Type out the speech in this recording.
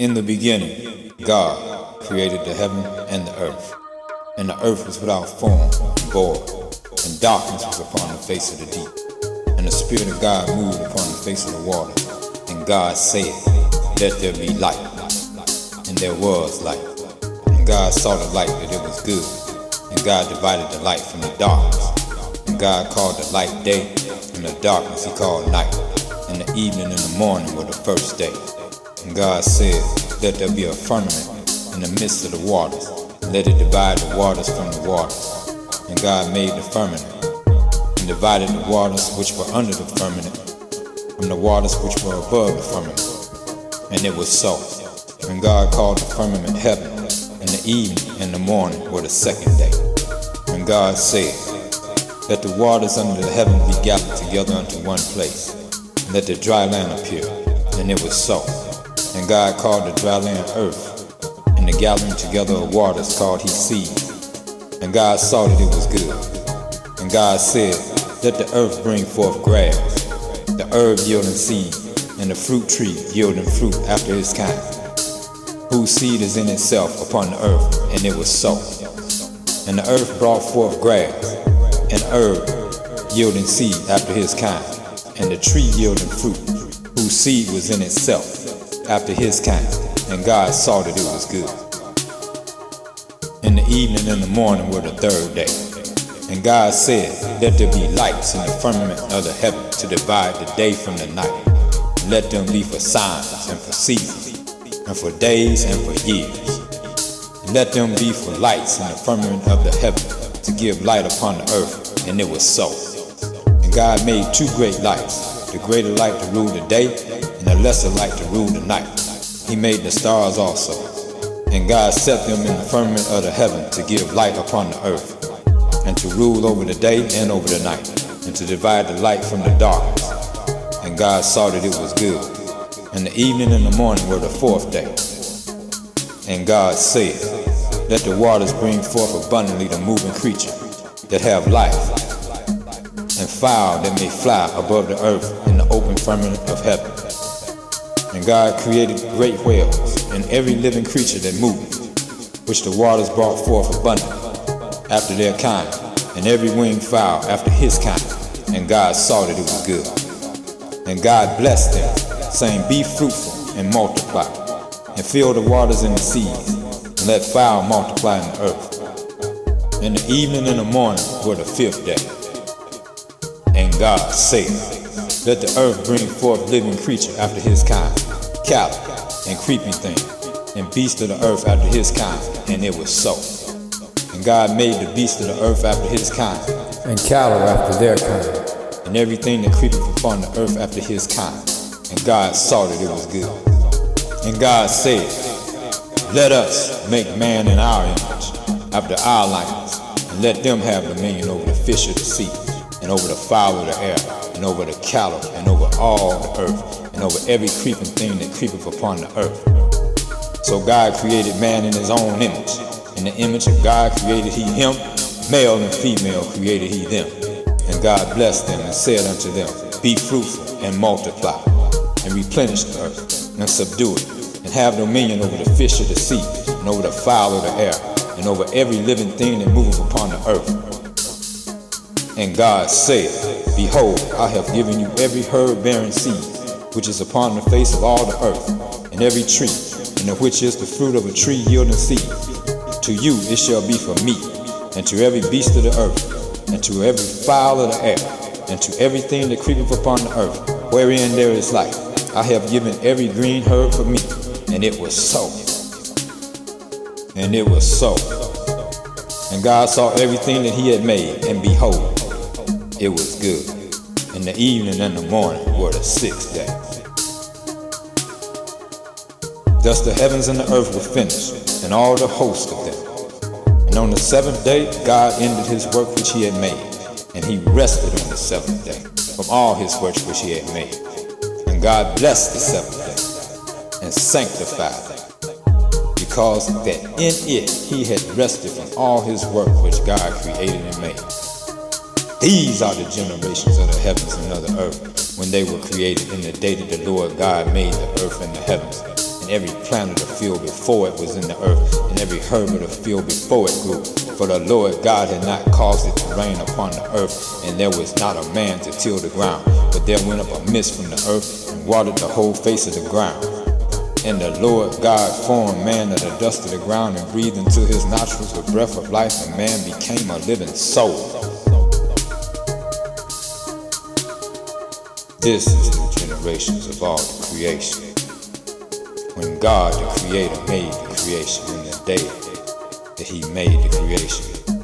In the beginning, God created the heaven and the earth. And the earth was without form and void, and darkness was upon the face of the deep. And the Spirit of God moved upon the face of the water. And God said, "Let there be light." And there was light. And God saw the light that it was good. And God divided the light from the darkness. And God called the light day, and the darkness he called night. And the evening and the morning were the first day. And God said, "Let there be a firmament in the midst of the waters, and let it divide the waters from the waters." And God made the firmament, and divided the waters which were under the firmament from the waters which were above the firmament. And it was so. And God called the firmament heaven, and the evening and the morning were the second day. And God said, "Let the waters under the heaven be gathered together unto one place, and let the dry land appear." And it was so. And God called the dry land earth, and the gathering together of waters called he seas. And God saw that it was good. And God said, "Let the earth bring forth grass, the herb yielding seed, and the fruit tree yielding fruit after his kind, whose seed is in itself upon the earth." And it was so. And the earth brought forth grass, and herb yielding seed after his kind, and the tree yielding fruit, whose seed was in itself after his kind. And God saw that it was good. And the evening and the morning were the third day. And God said, "Let there be lights in the firmament of the heaven to divide the day from the night. And let them be for signs and for seasons, and for days and for years. And let them be for lights in the firmament of the heaven to give light upon the earth." And it was so. And God made two great lights, the greater light to rule the day, and the lesser light to rule the night. He made the stars also. And God set them in the firmament of the heaven to give light upon the earth, and to rule over the day and over the night, and to divide the light from the darkness. And God saw that it was good. And the evening and the morning were the fourth day. And God said, "Let the waters bring forth abundantly the moving creature that have life, and fowl that may fly above the earth in the open firmament of heaven." And God created great whales, and every living creature that moved, which the waters brought forth abundantly, after their kind, and every winged fowl after his kind. And God saw that it was good. And God blessed them, saying, "Be fruitful and multiply, and fill the waters and the seas, and let fowl multiply in the earth." And the evening and the morning were the fifth day. And God said, "Let the earth bring forth living creature after his kind, cattle and creeping thing, and beasts of the earth after his kind." And it was so. And God made the beasts of the earth after his kind, and cattle after their kind, and everything that creepeth upon the earth after his kind. And God saw that it was good. And God said, "Let us make man in our image, after our likeness, and let them have dominion over the fish of the sea, and over the fowl of the air, and over the cattle, and over all the earth, and over every creeping thing that creepeth upon the earth." So God created man in his own image. In the image of God created he him, male and female created he them. And God blessed them and said unto them, "Be fruitful and multiply, and replenish the earth, and subdue it, and have dominion over the fish of the sea, and over the fowl of the air, and over every living thing that moveth upon the earth." And God said, "Behold, I have given you every herb-bearing seed, which is upon the face of all the earth, and every tree, in the which is the fruit of a tree yielding seed. To you it shall be for meat, and to every beast of the earth, and to every fowl of the air, and to everything that creepeth upon the earth, wherein there is life. I have given every green herb for meat." And it was so. And it was so. And God saw everything that he had made, and behold, it was good. And the evening and the morning were the sixth day. Thus the heavens and the earth were finished, and all the host of them. And on the seventh day God ended his work which he had made, and he rested on the seventh day from all his works which he had made. And God blessed the seventh day, and sanctified it, because that in it he had rested from all his work which God created and made. These are the generations of the heavens and of the earth, when they were created in the day that the Lord God made the earth and the heavens, and and every plant of the field before it was in the earth, and every herb of the field before it grew. For the Lord God had not caused it to rain upon the earth, and there was not a man to till the ground. But there went up a mist from the earth, and watered the whole face of the ground. And the Lord God formed man of the dust of the ground, and breathed into his nostrils the breath of life, and man became a living soul. This is the generations of all the creation. When God the Creator made the creation in the day that He made the creation.